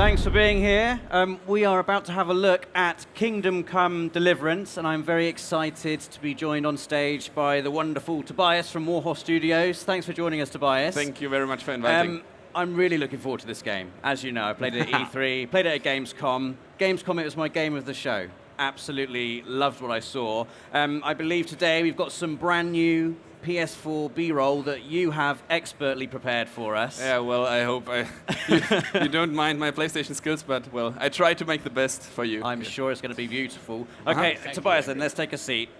Thanks for being here. We are about to have a look at Kingdom Come Deliverance, and I'm very excited to be joined on stage by the wonderful Tobias from Warhorse Studios. Thanks for joining us, Tobias. Thank you very much for inviting. I'm really looking forward to this game. As you know, I played it at E3, played it at Gamescom. Gamescom, it was my game of the show. Absolutely loved what I saw. I believe today we've got some brand new PS4 B-roll that you have expertly prepared for us. Yeah, well, I hope you don't mind my PlayStation skills, but, well, I try to make the best for you. I'm sure it's going to be beautiful. Okay, Tobias, then, let's take a seat.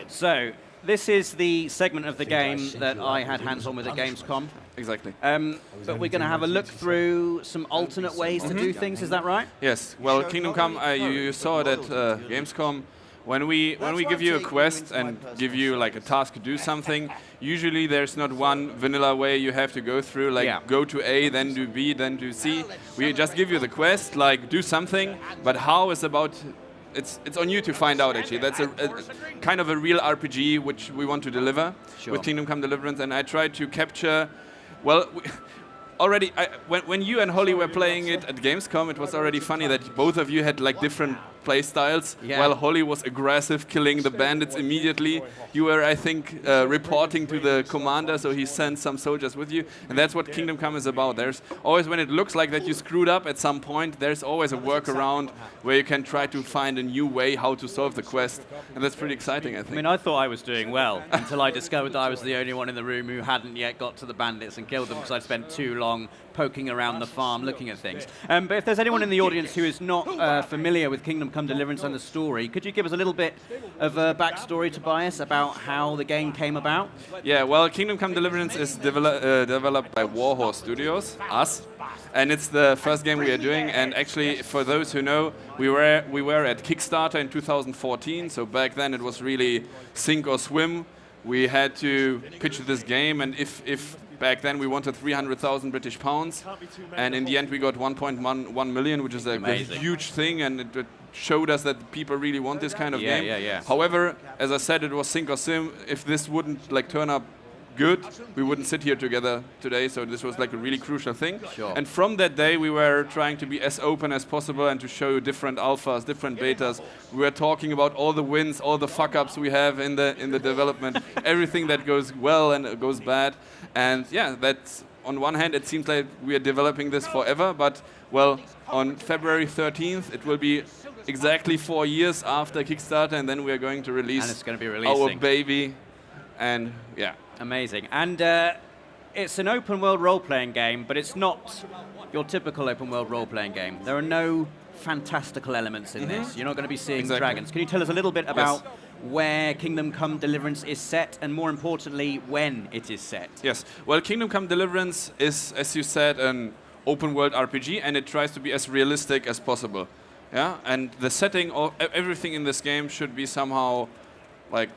So, this is the segment of the game that I had hands-on with at Gamescom. Exactly. But we're going to have a look through some alternate ways to do things, is that right? Yes. Well, Kingdom Come, you saw it at Gamescom. When we give you a quest and give you like a task to do something, usually there's not one vanilla way you have to go through, like go to A, then do B, then do C. We just give you the quest, like do something, but how is about, it's on you to find out actually. That's a kind of a real RPG which we want to deliver with Kingdom Come Deliverance, and I tried to capture, well, already, when you and Holly were playing it at Gamescom, it was already funny that both of you had like different play styles. While Holly was aggressive, killing the bandits immediately. You were, I think, reporting to the commander, so he sent some soldiers with you. And that's what Kingdom Come is about. There's always, when it looks like that you screwed up at some point, there's always a workaround where you can try to find a new way how to solve the quest. And that's pretty exciting, I think. I mean, I thought I was doing well until I discovered that I was the only one in the room who hadn't yet got to the bandits and killed them because I'd spent too long poking around the farm looking at things. But if there's anyone in the audience who is not familiar with Kingdom Come Deliverance and the story, could you give us a little bit of a backstory, Tobias, about how the game came about? Yeah, well, Kingdom Come Deliverance is developed by Warhorse Studios, us, and it's the first game we are doing. And actually, for those who know, we were at Kickstarter in 2014, so back then it was really sink or swim. We had to pitch this game, and if back then we wanted 300,000 British pounds, and in the end we got 1.1 million, which is a huge thing, and it showed us that people really want this kind of game. However, as I said, it was sink or swim. If this wouldn't like turn up good, we wouldn't sit here together today, so this was like a really crucial thing. And from that day we were trying to be as open as possible and to show you different alphas, different betas. We were talking about all the wins, all the fuck-ups we have in the development, everything that goes well and goes bad. And yeah, that's, on one hand it seems like we are developing this forever, but well, on February 13th it will be exactly 4 years after Kickstarter, and then we are going to release and it's going to be releasing our baby. And yeah. Amazing. And it's an open world role-playing game, but it's not your typical open world role-playing game. There are no fantastical elements in this. You're not going to be seeing dragons. Can you tell us a little bit about where Kingdom Come Deliverance is set, and more importantly, when it is set? Yes. Well, Kingdom Come Deliverance is, as you said, an open world RPG, and it tries to be as realistic as possible. Yeah. And the setting, everything in this game should be somehow like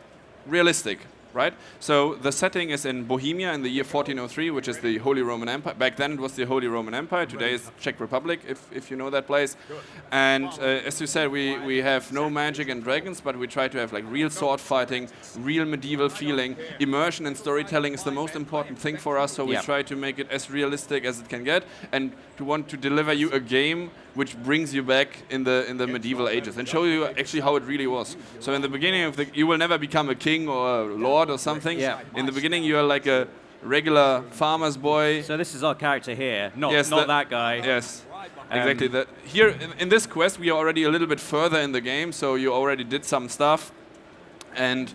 realistic. Right? So the setting is in Bohemia in the year 1403, which is the Holy Roman Empire. Back then it was the Holy Roman Empire. Today is Czech Republic, if you know that place. And as you said, we have no magic and dragons, but we try to have like real sword fighting, real medieval feeling. Immersion and storytelling is the most important thing for us, so we try to make it as realistic as it can get, and to want to deliver you a game which brings you back in the medieval ages and show you actually how it really was. So in the beginning of you will never become a king or a lord or something. In the beginning you are like a regular farmer's boy. So this is our character here, not that guy. Yes, exactly. Here in this quest we are already a little bit further in the game, so you already did some stuff. And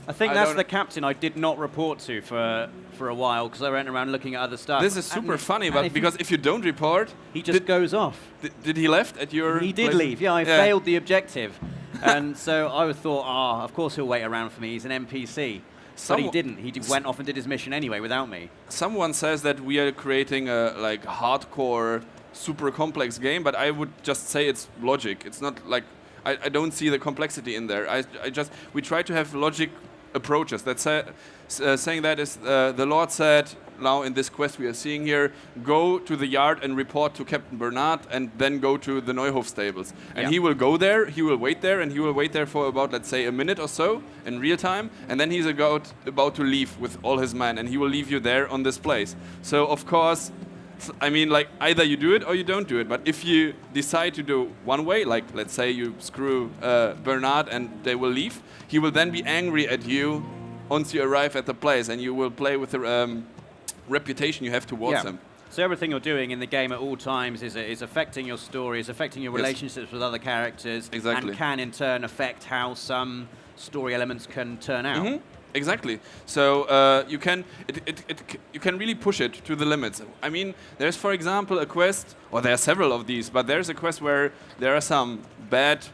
I think that's the captain I did not report to for a while, because I went around looking at other stuff. This is super funny, but because if you don't report, he just goes off. Did he left at your? He did leave. Yeah, I failed the objective, and so I thought, of course he'll wait around for me. He's an NPC. But he didn't. He went off and did his mission anyway without me. Someone says that we are creating a like hardcore, super complex game, but I would just say it's logic. It's not like I don't see the complexity in there. We try to have logic approaches. That's saying that is the Lord said. Now in this quest we are seeing here, go to the yard and report to Captain Bernard, and then go to the Neuhof stables. And he will go there, he will wait there, and he will wait there for about, let's say, a minute or so in real time, and then he's about to leave with all his men, and he will leave you there on this place. So of course I mean, like, either you do it or you don't do it. But if you decide to do one way, like, let's say you screw Bernard and they will leave, he will then be angry at you once you arrive at the place, and you will play with the reputation you have towards him. So everything you're doing in the game at all times is affecting your story, is affecting your relationships with other characters, and can in turn affect how some story elements can turn out. Mm-hmm. Exactly. So you can really push it to the limits. I mean, there's, for example, a quest, or there are several of these, but there's a quest where there are some bad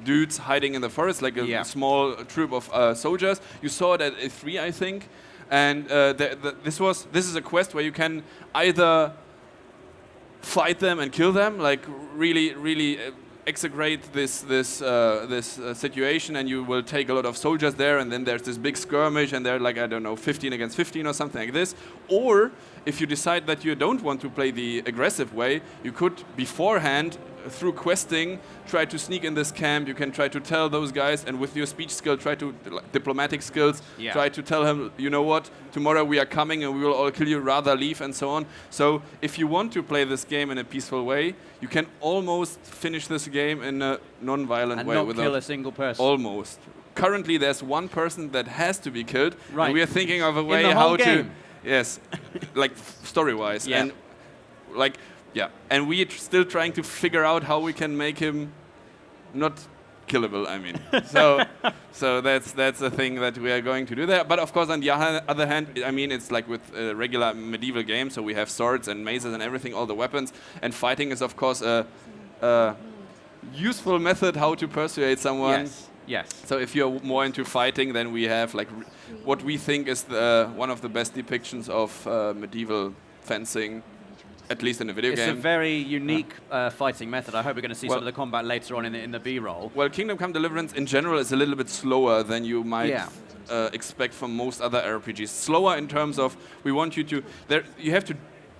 dudes hiding in the forest, like a small troop of soldiers. You saw it at E3, I think. And this is a quest where you can either fight them and kill them, like really execrate this situation, and you will take a lot of soldiers there, and then there's this big skirmish, and they're like, I don't know, 15 against 15 or something like this. Or if you decide that you don't want to play the aggressive way, you could beforehand, through questing, try to sneak in this camp. You can try to tell those guys, and with your speech skill, try to, diplomatic skills, try to tell him, you know what, tomorrow we are coming and we will all kill you, rather leave, and so on. So if you want to play this game in a peaceful way, you can almost finish this game in a non-violent way. And not kill a single person. Almost. Currently there's one person that has to be killed, and we are thinking of a way in the how whole game. to... Yes, like story-wise. Yeah. And like... Yeah, and we're still trying to figure out how we can make him not killable, I mean. So that's the thing that we are going to do there. But of course, on the other hand, I mean, it's like with a regular medieval game, so we have swords and maces and everything, all the weapons, and fighting is of course a useful method how to persuade someone. Yes. So if you're more into fighting, then we have like what we think is one of the best depictions of medieval fencing. At least in a video game. It's a very unique fighting method. I hope we're going to see some of the combat later on in the B-roll. Well, Kingdom Come Deliverance in general is a little bit slower than you might expect from most other RPGs. Slower in terms of we want you to... you have to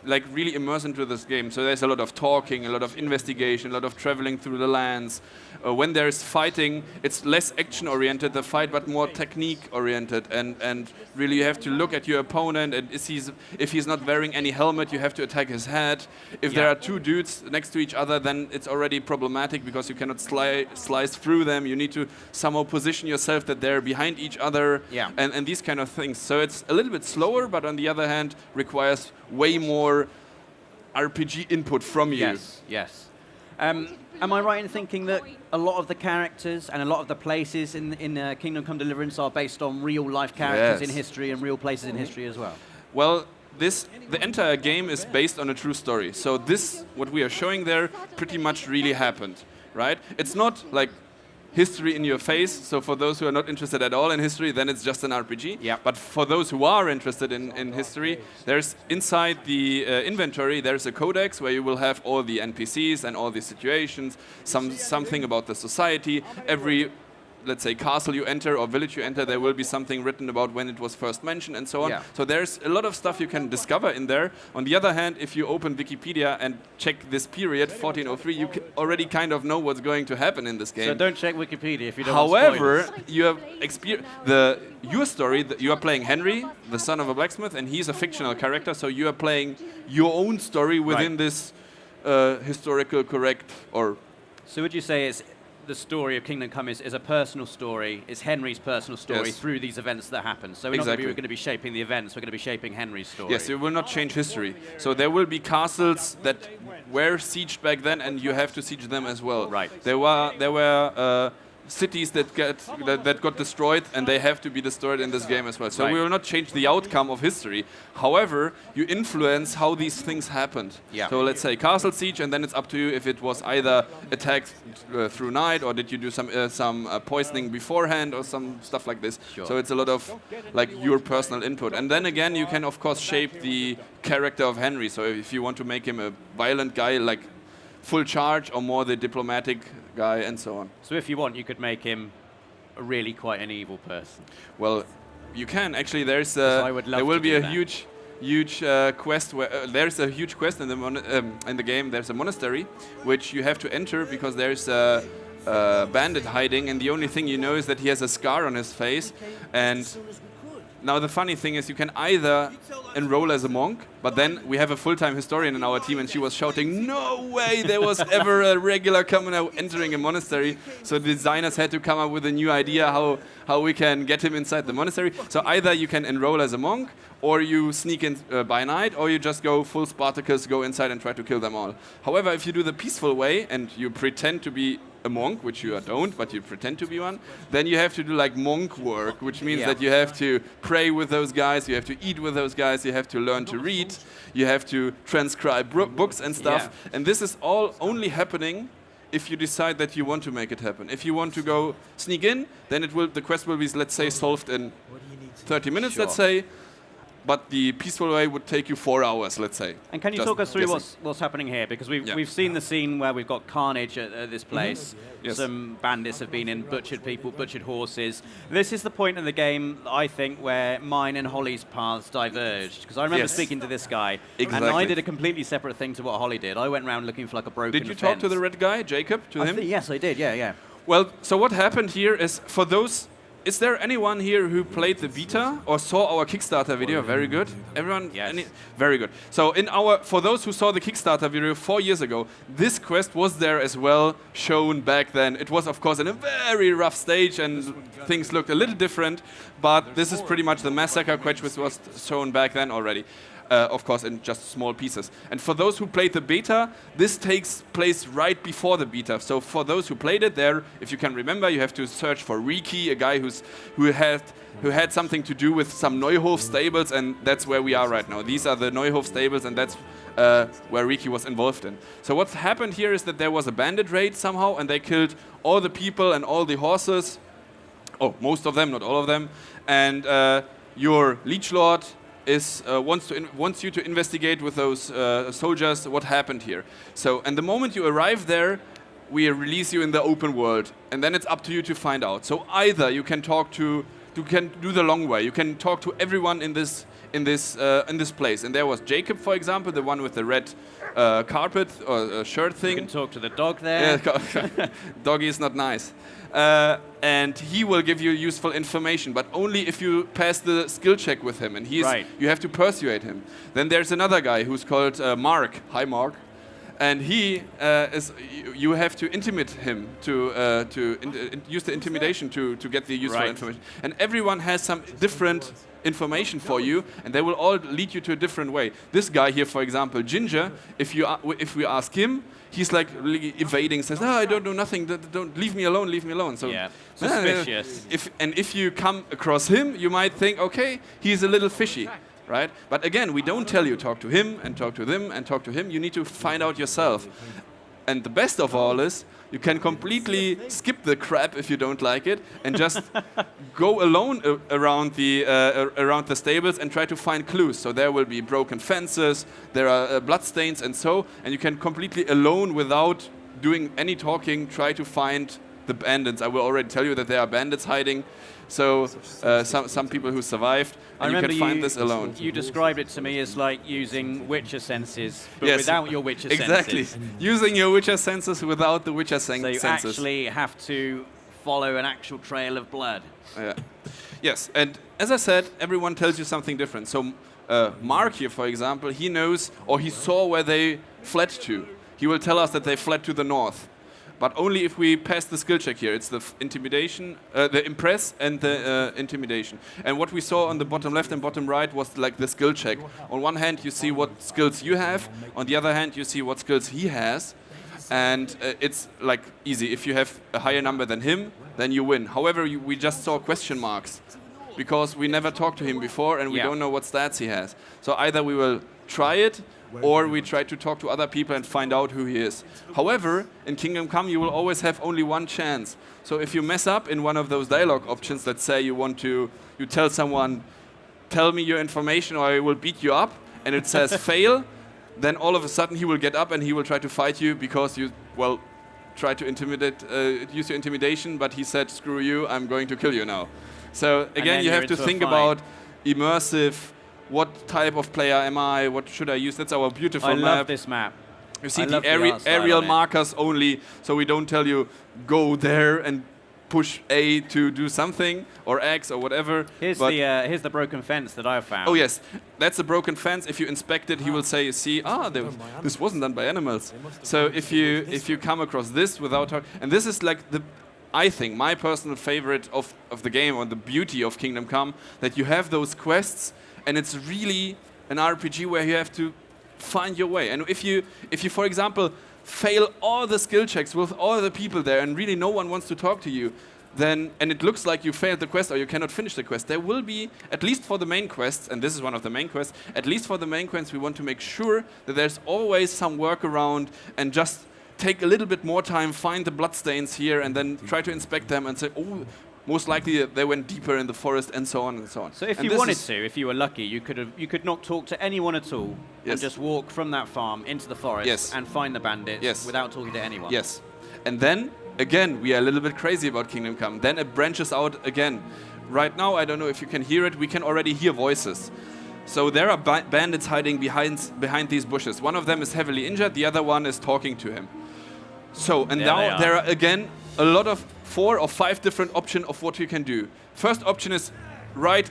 like really immerse into this game. So there's a lot of talking, a lot of investigation, a lot of traveling through the lands. When there's fighting, it's less action-oriented, the fight, but more technique-oriented. And really you have to look at your opponent, and if he's not wearing any helmet, you have to attack his head. If there are two dudes next to each other, then it's already problematic because you cannot slice through them. You need to somehow position yourself that they're behind each other, and these kind of things. So it's a little bit slower, but on the other hand, requires way more RPG input from you. Yes. Am I right in thinking that a lot of the characters and a lot of the places in Kingdom Come Deliverance are based on real-life characters in history and real places in history as well? Well, the entire game is based on a true story. So what we are showing there, pretty much really happened, right? It's not like history in your face. So for those who are not interested at all in history, then it's just an RPG. But for those who are interested in history, there's inside the inventory, there's a codex where you will have all the NPCs and all the situations, something about the society. Every, let's say, castle you enter or village you enter, there will be something written about when it was first mentioned and so on. So there's a lot of stuff you can discover in there. On the other hand, if you open Wikipedia and check this period, 1403, you already kind of know what's going to happen in this game. So don't check Wikipedia if you don't However, want spoilers. you have your story, you are playing Henry, the son of a blacksmith, and he's a fictional character, so you are playing your own story within this historical correct or... So would you say it's the story of Kingdom Come is a personal story, is Henry's personal story through these events that happen. So we're not going to be shaping the events, we're going to be shaping Henry's story. Yes, it will not change history. So there will be castles that were sieged back then, and you have to siege them as well. Right. There were cities that got destroyed, and they have to be destroyed in this game as well. So we will not change the outcome of history. However, you influence how these things happened. So let's say castle siege, and then it's up to you if it was either attacked through night, or did you do some poisoning beforehand, or some stuff like this. So it's a lot of like your personal input. And then again, you can of course shape the character of Henry. So if you want to make him a violent guy, like full charge, or more the diplomatic guy, and so on. So if you want, you could make him really quite an evil person. Well, you can actually. There will be a huge quest where there's a huge quest in the game. There's a monastery which you have to enter because there's a bandit hiding, and the only thing you know is that he has a scar on his face, and now the funny thing is you can either enroll as a monk, but then we have a full-time historian in our team and she was shouting, no way there was ever a regular commoner entering a monastery. So the designers had to come up with a new idea how we can get him inside the monastery. So either you can enroll as a monk, or you sneak in by night, or you just go full Spartacus, go inside and try to kill them all. However, if you do the peaceful way and you pretend to be a monk, which you don't, but you pretend to be one, then you have to do like monk work, which means that you have to pray with those guys, you have to eat with those guys, you have to learn to read, you have to transcribe books and stuff. And this is all only happening if you decide that you want to make it happen. If you want to go sneak in, then the quest will be, let's say, solved in 30 minutes, let's say. But the peaceful way would take you 4 hours, let's say. And can you talk us through what's happening here? Because we've seen the scene where we've got carnage at this place. Yes. Some bandits have been in, butchered people, butchered horses. This is the point in the game, I think, where mine and Holly's paths diverged. Because I remember speaking to this guy, and I did a completely separate thing to what Holly did. I went around looking for like a broken Did you talk to the red guy, Jacob, to him? Yes, I did, yeah. Well, so what happened here is, for those... Is there anyone here who played the beta or saw our Kickstarter video? Very good. Everyone? Yes. Very good. So for those who saw the Kickstarter video 4 years ago, this quest was there as well, shown back then. It was, of course, in a very rough stage and things looked a little different, but this is pretty much the massacre quest which was shown back then already. Of course, in just small pieces. And for those who played the beta, this takes place right before the beta. So for those who played it there, if you can remember, you have to search for Riki, a guy who had something to do with some Neuhof stables, and that's where we are right now. These are the Neuhof stables, and that's where Riki was involved in. So what's happened here is that there was a bandit raid somehow, and they killed all the people and all the horses. Oh, most of them, not all of them. And your liege lord wants you to investigate with those soldiers what happened here. So, and the moment you arrive there, we release you in the open world, and then it's up to you to find out. So either you can you can do the long way. You can talk to everyone in this place. And there was Jacob, for example, the one with the red carpet or shirt thing. You can talk to the dog there. Yeah, doggy is not nice. And he will give you useful information, but only if you pass the skill check with him, and you have to persuade him. Then there's another guy who's called Mark. Hi, Mark. And you have to intimidate him to use the intimidation to get the useful information. And everyone has some different information for you, and they will all lead you to a different way. This guy here, for example, Ginger, if we ask him, he's like really evading, says, I don't know nothing, don't leave me alone. So suspicious. If you come across him, you might think, okay, he's a little fishy. Right? But again, we don't tell you talk to him and talk to them and talk to him. You need to find out yourself. And the best of all is you can completely skip the crap if you don't like it and just go alone around the stables and try to find clues. So there will be broken fences, there are bloodstains and you can completely alone without doing any talking try to find the bandits. I will already tell you that there are bandits hiding. So some people who survived, and you can find this alone. You described it to me as like using Witcher senses, but without your Witcher senses. Exactly, using your Witcher senses without the Witcher senses. So you actually have to follow an actual trail of blood. Yes, and as I said, everyone tells you something different. So Mark here, for example, he knows or he saw where they fled to. He will tell us that they fled to the north. But only if we pass the skill check here. It's the intimidation, the impress and the intimidation. And what we saw on the bottom left and bottom right was like the skill check. On one hand, you see what skills you have. On the other hand, you see what skills he has. And it's like easy. If you have a higher number than him, then you win. However, we just saw question marks because we never talked to him before and we don't know what stats he has. So either we will try it, or we try to talk to other people and find out who he is. However, in Kingdom Come, you will always have only one chance. So if you mess up in one of those dialogue options, let's say you tell someone, tell me your information or I will beat you up, and it says fail, then all of a sudden he will get up and he will try to fight you because you, try to use your intimidation, but he said, screw you, I'm going to kill you now. So again, you have to think about immersive. What type of player am I? What should I use? That's our beautiful map. I love this map. You see the aerial markers only, so we don't tell you go there and push A to do something, or X, or whatever. Here's the broken fence that I've found. Oh yes, that's a broken fence. If you inspect it, he will say, "See, this wasn't done by animals." So if you come across this without and this is like I think my personal favorite of the game, or the beauty of Kingdom Come, that you have those quests, and it's really an RPG where you have to find your way. And if you for example fail all the skill checks with all the people there, and really no one wants to talk to you, then, and it looks like you failed the quest or you cannot finish the quest, there will be, at least for the main quests, and this is one of the main quests, at least for the main quests, we want to make sure that there's always some workaround, and just take a little bit more time, find the bloodstains here, and then try to inspect them and say, oh, most likely they went deeper in the forest, and so on and so on. So if you wanted to, if you were lucky, you could not talk to anyone at all, and just walk from that farm into the forest and find the bandits without talking to anyone. Yes. And then, again, we are a little bit crazy about Kingdom Come. Then it branches out again. Right now, I don't know if you can hear it, we can already hear voices. So there are bandits hiding behind these bushes. One of them is heavily injured, the other one is talking to him. So, and now there are again a lot of 4 or 5 different options of what you can do. First option is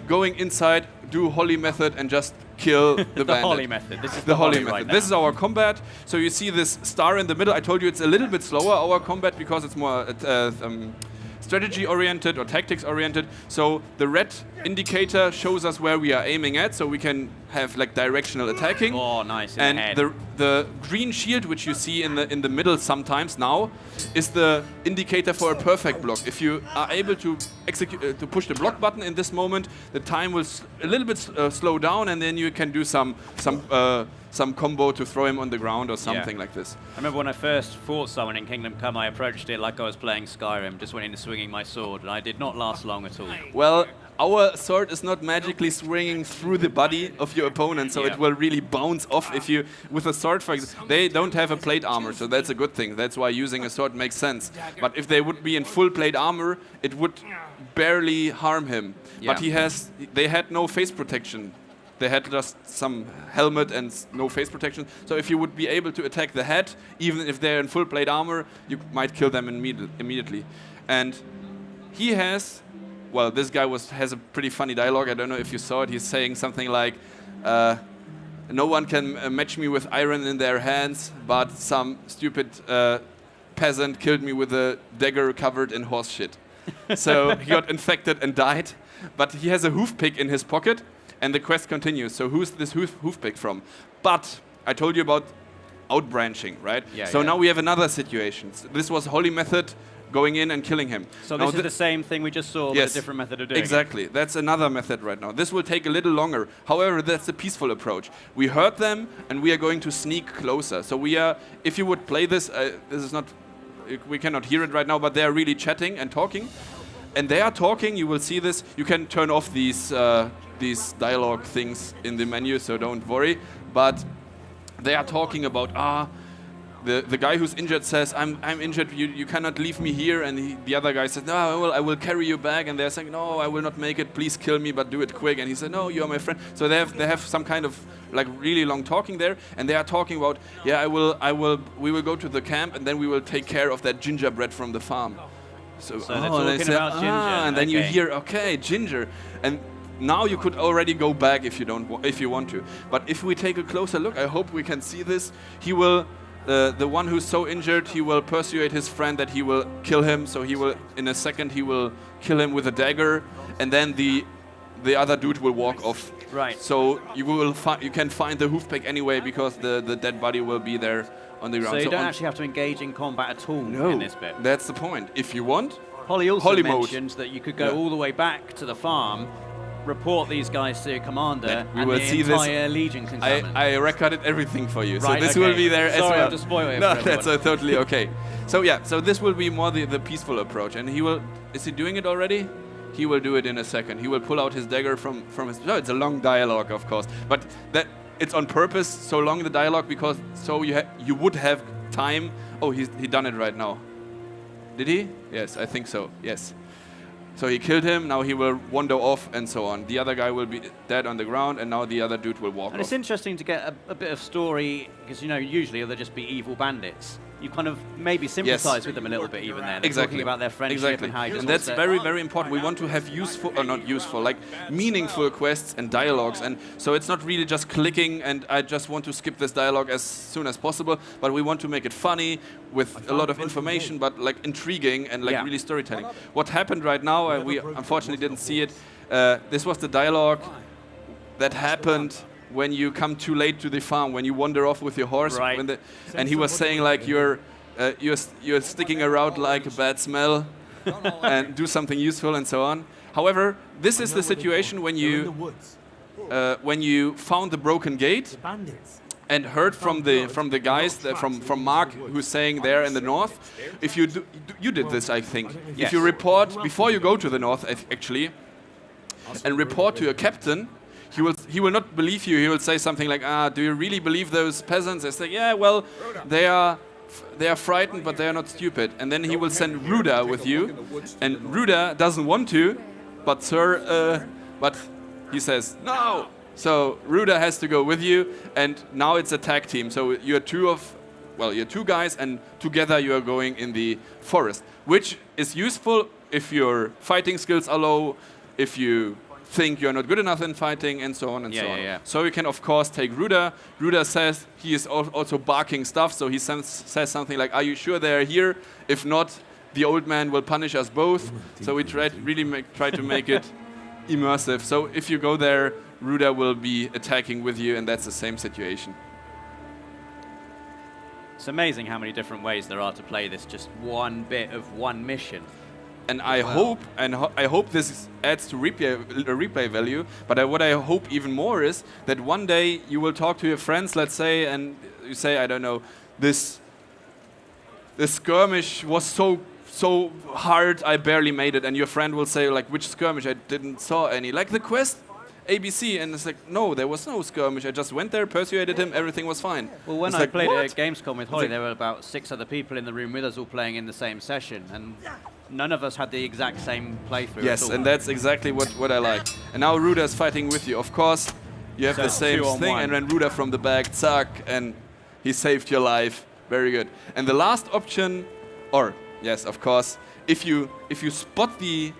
going inside, do Holly method, and just kill the bandit. The Holly method. This is the Holly method. Right, this is our combat. So you see this star in the middle. I told you it's a little bit slower, our combat, because it's more strategy oriented or tactics oriented. So the red indicator shows us where we are aiming at, so we can have like directional attacking. Oh, nice. And the green shield, which you see in the middle sometimes now, is the indicator for a perfect block. If you are able to execute to push the block button in this moment, the time will a little bit slow down, and then you can do some combo to throw him on the ground or something like this. I remember when I first fought someone in Kingdom Come, I approached it like I was playing Skyrim, just went in swinging my sword, and I did not last long at all. Well, our sword is not magically swinging through the body of your opponent, so it will really bounce off if you, with a sword, for example, they don't have a plate armor, so that's a good thing. That's why using a sword makes sense. But if they would be in full plate armor, it would barely harm him. But they had no face protection. They had just some helmet and no face protection. So if you would be able to attack the head, even if they're in full plate armor, you might kill them immediately. And he has, well, this guy has a pretty funny dialogue. I don't know if you saw it. He's saying something like, no one can match me with iron in their hands, but some stupid peasant killed me with a dagger covered in horse shit. So he got infected and died. But he has a hoof pick in his pocket. And the quest continues. So who's this hoof pick from? But I told you about outbranching, right? So now we have another situation. This was Holly method, going in and killing him. So this is the same thing we just saw, but a different method of doing it. Exactly. That's another method right now. This will take a little longer. However, that's the peaceful approach. We heard them, and we are going to sneak closer. So we are, if you would play this, this is not, we cannot hear it right now, but they are really chatting and talking. And they are talking, you will see this. You can turn off these dialogue things in the menu, so don't worry. But they are talking about, the guy who's injured says, I'm injured, you cannot leave me here. And the other guy says, no, I will carry you back. And they're saying, no, I will not make it, please kill me, but do it quick. And he said, no, you are my friend. So they have some kind of like really long talking there. And they are talking about, we will go to the camp, and then we will take care of that gingerbread from the farm. So they're talking about ginger. And then you hear, okay, ginger. And now you could already go back if you want to. But if we take a closer look, I hope we can see this. He will, the one who's so injured, he will persuade his friend that he will kill him. So he will, in a second, he will kill him with a dagger, and then the other dude will walk off. Right. So you can find the hoof pick anyway, because the dead body will be there on the ground. So you don't actually have to engage in combat at all in this bit. That's the point. If you want. Holly also mentioned that you could go all the way back to the farm, report these guys to your commander, and the entire Legion can come in. I recorded everything for you, so this will be there as well. Sorry, I'll just spoil it. No, that's totally okay. So so this will be more the peaceful approach, and he will. Is he doing it already? He will do it in a second. He will pull out his dagger from his. No, it's a long dialogue, of course, but that it's on purpose so long the dialogue, because so you would have time. Oh, he done it right now. Did he? Yes, I think so. Yes. So he killed him, now he will wander off, and so on. The other guy will be dead on the ground, and now the other dude will walk off. And it's interesting to get a bit of story, because, usually they'll just be evil bandits. you kind of maybe sympathise with them a little bit even there. They're Exactly. talking about their friendship and how you just and that's want to- very, very important. We want to have useful, or not useful, like meaningful quests and dialogues. And so it's not really just clicking and I just want to skip this dialogue as soon as possible, but we want to make it funny with a lot of information, but like intriguing and like really storytelling. What happened right now, we unfortunately didn't see it, this was the dialogue that happened when you come too late to the farm, when you wander off with your horse, Right. and he was saying like you're sticking around like a bad smell, and do something useful and so on. However, this is the situation when you found the broken gate and heard from the guys from Mark who's saying there in the north. If you did this, I think. Yes. If you report before you go to the north, actually, and report to your captain. He will not believe you. He will say something like, do you really believe those peasants? They say, yeah, well, they are frightened, but they are not stupid. And then he will send Ruda with you. And Ruda doesn't want to, but but he says, no. So Ruda has to go with you. And now it's a tag team. So you're two guys, and together you are going in the forest, which is useful if your fighting skills are low, if you think you're not good enough in fighting, and so on and so on. Yeah. So you can, of course, take Ruda. Ruda says he is also barking stuff, so he says something like, are you sure they're here? If not, the old man will punish us both. So we try to make it immersive. So if you go there, Ruda will be attacking with you, and that's the same situation. It's amazing how many different ways there are to play this, just one bit of one mission. And I hope this adds to replay value. But what I hope even more is that one day you will talk to your friends, let's say, and you say, I don't know, this skirmish was so hard I barely made it, and your friend will say like, which skirmish? I didn't saw any. Like the quest ABC, and it's like, no, there was no skirmish. I just went there, persuaded him, everything was fine. Well, when it's I like, played what? at Gamescom with Holly, there were about 6 other people in the room with us all playing in the same session, and none of us had the exact same playthrough. Yes, at all. and that's exactly what I like. And now Ruda is fighting with you. Of course, you have So the same 2-on-1. thing, and then Ruda from the back, zack, and he saved your life. Very good. And the last option, or yes, of course, if you spot the,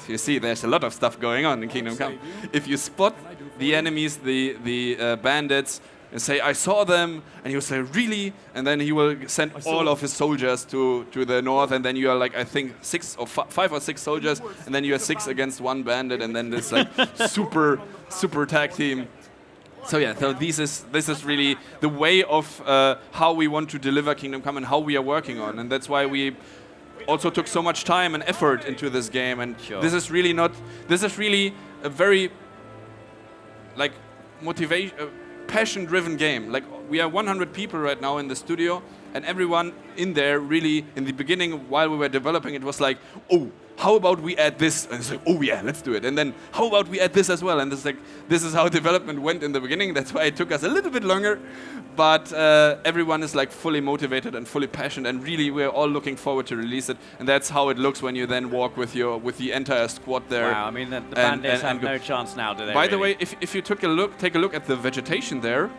you see, there's a lot of stuff going on in Kingdom Come. If you spot the enemies, the bandits, and say, I saw them, and he will say, really? And then he will send all of his soldiers to the north, and then you are like, I think, 5 or 6 soldiers, and then you are 6 against 1 bandit, and then this like super tag team. So yeah, so this is really the way of how we want to deliver Kingdom Come and how we are working on, and that's why we also took so much time and effort into this game. And this is really a very like passion-driven game. Like, we are 100 people right now in the studio, and everyone in there really, in the beginning, while we were developing, it was like, oh, how about we add this? And it's like, oh yeah, let's do it. And then, how about we add this as well? And it's like, this is how development went in the beginning. That's why it took us a little bit longer. But everyone is like fully motivated and fully passionate, and really we're all looking forward to release it. And that's how it looks when you then walk with the entire squad there. Wow, I mean, the bandits have no chance now, do they? By the way, if you take a look at the vegetation there,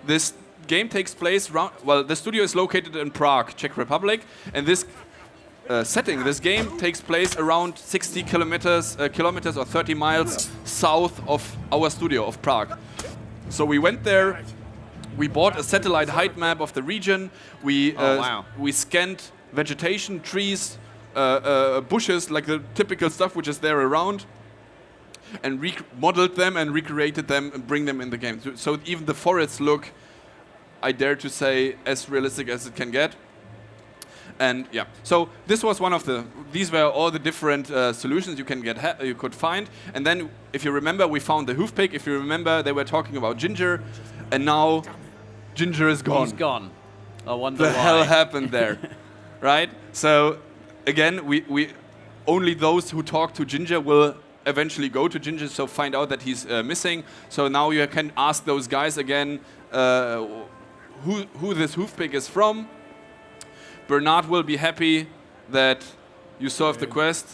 this game takes place the studio is located in Prague, Czech Republic, and this this game takes place around 60 kilometers or 30 miles south of our studio of Prague. So we went there, we bought a satellite height map of the region, we scanned vegetation, trees, bushes, like the typical stuff which is there around, and modeled them and recreated them and bring them in the game. So even the forests look, I dare to say, as realistic as it can get. And yeah, so this was these were all the different solutions you could find. And then, if you remember, we found the hoof pick. If you remember, they were talking about Ginger, and now Ginger is gone. He's gone. I wonder the why. hell happened there, right? So again, we only those who talk to Ginger will eventually go to Ginger, so find out that he's missing. So now you can ask those guys again who this hoof pick is from. Bernard will be happy that you solved the quest,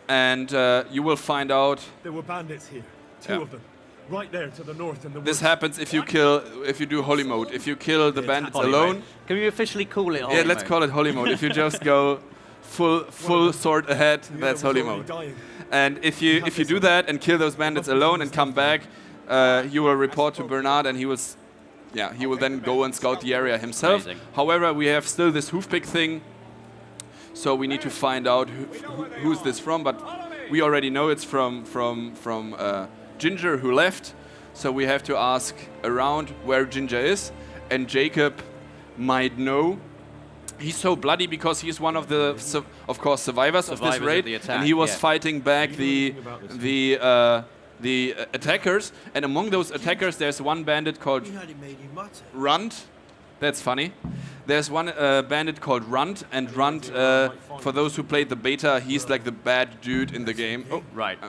and you will find out. There were bandits here, 2 of them. Right there to the north in the This woods. happens if you do holy mode. If you kill the bandits Holy alone, mode. Can we officially call it? yeah, let's call it holy mode. If you just go full sword ahead, The other that's was holy already mode. dying. And if you do that and kill those bandits alone and come back, you will report to Bernard, and he will then go and scout the area himself. Amazing. However, we have still this hoofpick thing, so we need to find out who's this from. But we already know it's from Ginger, who left. So we have to ask around where Ginger is, and Jacob might know. He's so bloody because he's one of the, of course, survivors of this Survivors raid, of the attack, and he was yeah. fighting back the attackers. And among those attackers, there's one bandit called Runt. That's funny. There's one bandit called Runt, and Runt, for those who played the beta, he's like the bad dude in the game. Oh, Right.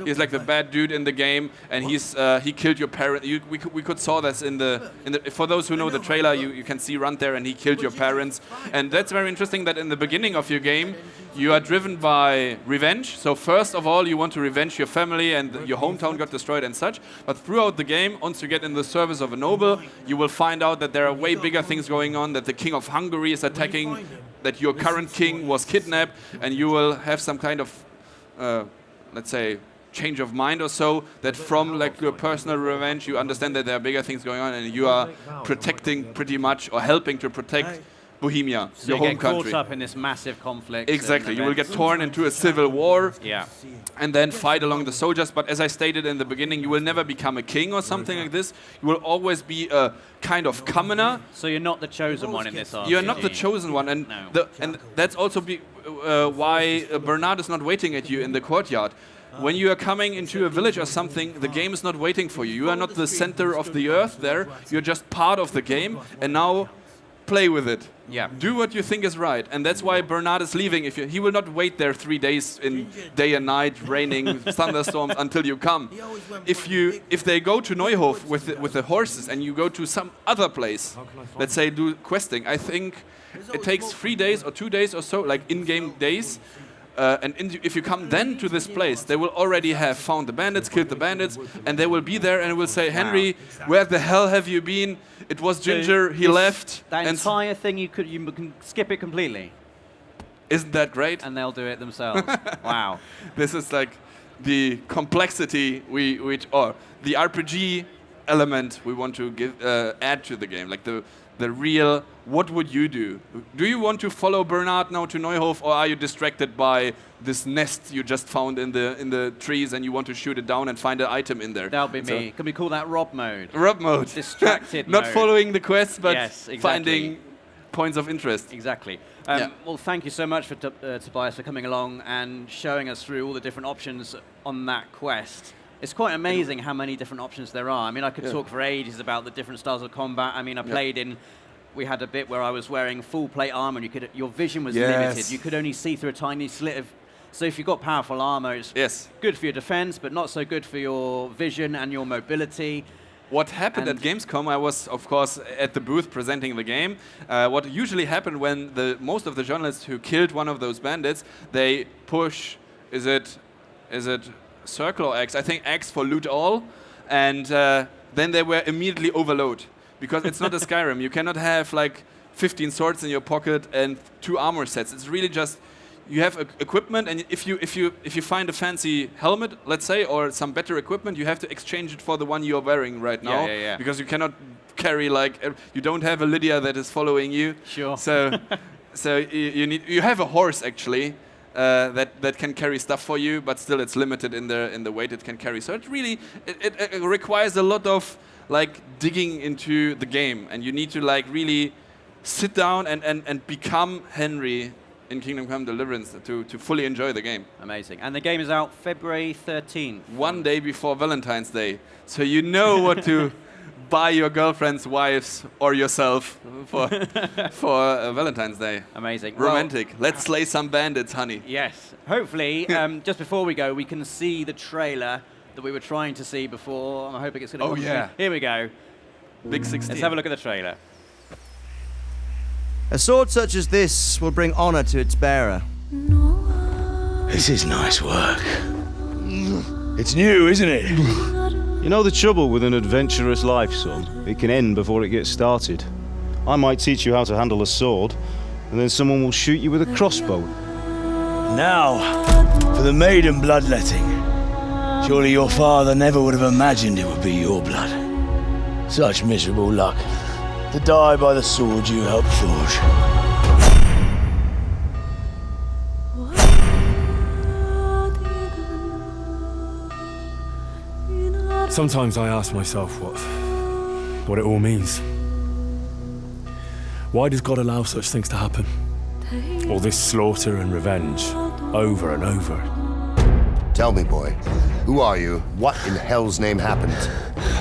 He's like the bad dude in the game, and he killed your parent. We could saw this in the for those who know the trailer, you can see Runt there, and he killed your parents. And that's very interesting that in the beginning of your game, you are driven by revenge. So first of all, you want to revenge your family and your hometown got destroyed and such. But throughout the game, once you get in the service of a noble, you will find out that there are way bigger things going on, that the king of Hungary is attacking, that your current king was kidnapped, and you will have some kind of, let's say, change of mind or so, that from like your personal revenge, you understand that there are bigger things going on, and you are protecting pretty much, or helping to protect Bohemia, So your you home get country. caught up in this massive conflict. Exactly, and you will get events. torn into a civil war, Yeah. and then fight along the soldiers. But as I stated in the beginning, you will never become a king or something like this. You will always be a kind of commoner. So you're not the chosen one in this RPG. You are not the chosen one, and No. and that's also why Bernard is not waiting at you in the courtyard. When you are coming into a village or something, the game is not waiting for you. You are not the center of the earth there. You're just part of the game, and now play with it. Yeah. Do what you think is right, and that's why Bernard is leaving. He will not wait there 3 days in day and night, raining, thunderstorms until you come. If they go to Neuhof with the horses, and you go to some other place, let's say do questing, I think it takes 3 days or 2 days or so, like in-game days. If you come then to this place, they will already have found the bandits, killed the bandits, and they will be there and will say, Henry, where the hell have you been? It was Ginger, he left. That and entire thing, you can skip it completely, isn't that great? and they'll do it themselves. Wow. This is like the complexity or the RPG element we want to add to the game, like the real. What would you do? Do you want to follow Bernard now to Neuhof, or are you distracted by this nest you just found in the trees and you want to shoot it down and find an item in there? That'll be me. Can we call that Rob mode? Rob mode. Distracted Not mode. following the quests, but Yes, exactly. finding points of interest. Exactly. Yeah. Well, thank you so much for Tobias for coming along and showing us through all the different options on that quest. It's quite amazing how many different options there are. I mean, I could talk for ages about the different styles of combat. I mean, I played in. We had a bit where I was wearing full plate armor, and your vision was limited. You could only see through a tiny slit of. So if you've got powerful armor, it's good for your defense, but not so good for your vision and your mobility. What happened at Gamescom, I was, of course, at the booth presenting the game. What usually happened when most of the journalists who killed one of those bandits, they push, is it circle or X? I think X for loot all, and then they were immediately overloaded. Because it's not a Skyrim. You cannot have like 15 swords in your pocket and 2 armor sets. It's really just you have equipment, and if you find a fancy helmet, let's say, or some better equipment, you have to exchange it for the one you're wearing right now. Yeah. Because you cannot carry you don't have a Lydia that is following you. Sure. So you have a horse actually that can carry stuff for you, but still it's limited in the weight it can carry. So it really it requires a lot of digging into the game, and you need to really sit down and become Henry in Kingdom Come Deliverance to fully enjoy the game. Amazing. And the game is out February 13th. One day before Valentine's Day. So you know what to buy your girlfriend's wives or yourself for Valentine's Day. Amazing. Romantic. Well, let's slay some bandits, honey. Yes. Hopefully, just before we go, we can see the trailer that we were trying to see before. I'm hoping it's going to come. Yeah. Here we go. Big 16. Let's have a look at the trailer. A sword such as this will bring honor to its bearer. This is nice work. It's new, isn't it? You know the trouble with an adventurous life, son? It can end before it gets started. I might teach you how to handle a sword, and then someone will shoot you with a crossbow. Now, for the maiden bloodletting. Surely your father never would have imagined it would be your blood. Such miserable luck. To die by the sword you helped forge. Sometimes I ask myself what it all means. Why does God allow such things to happen? All this slaughter and revenge, over and over. Tell me, boy, who are you? What in hell's name happened?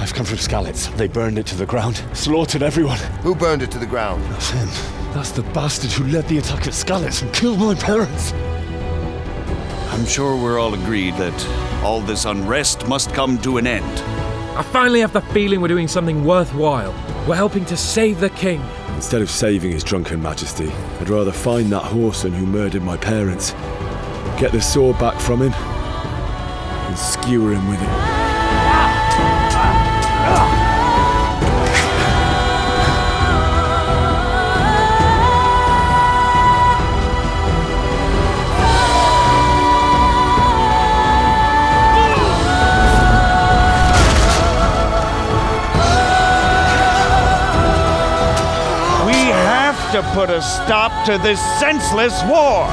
I've come from Skalitz. They burned it to the ground, slaughtered everyone. Who burned it to the ground? That's him. That's the bastard who led the attack at Skalitz and killed my parents. I'm sure we're all agreed that all this unrest must come to an end. I finally have the feeling we're doing something worthwhile. We're helping to save the king. Instead of saving his drunken majesty, I'd rather find that whoreson who murdered my parents, get the sword back from him, and skewer him with it. To put a stop to this senseless war!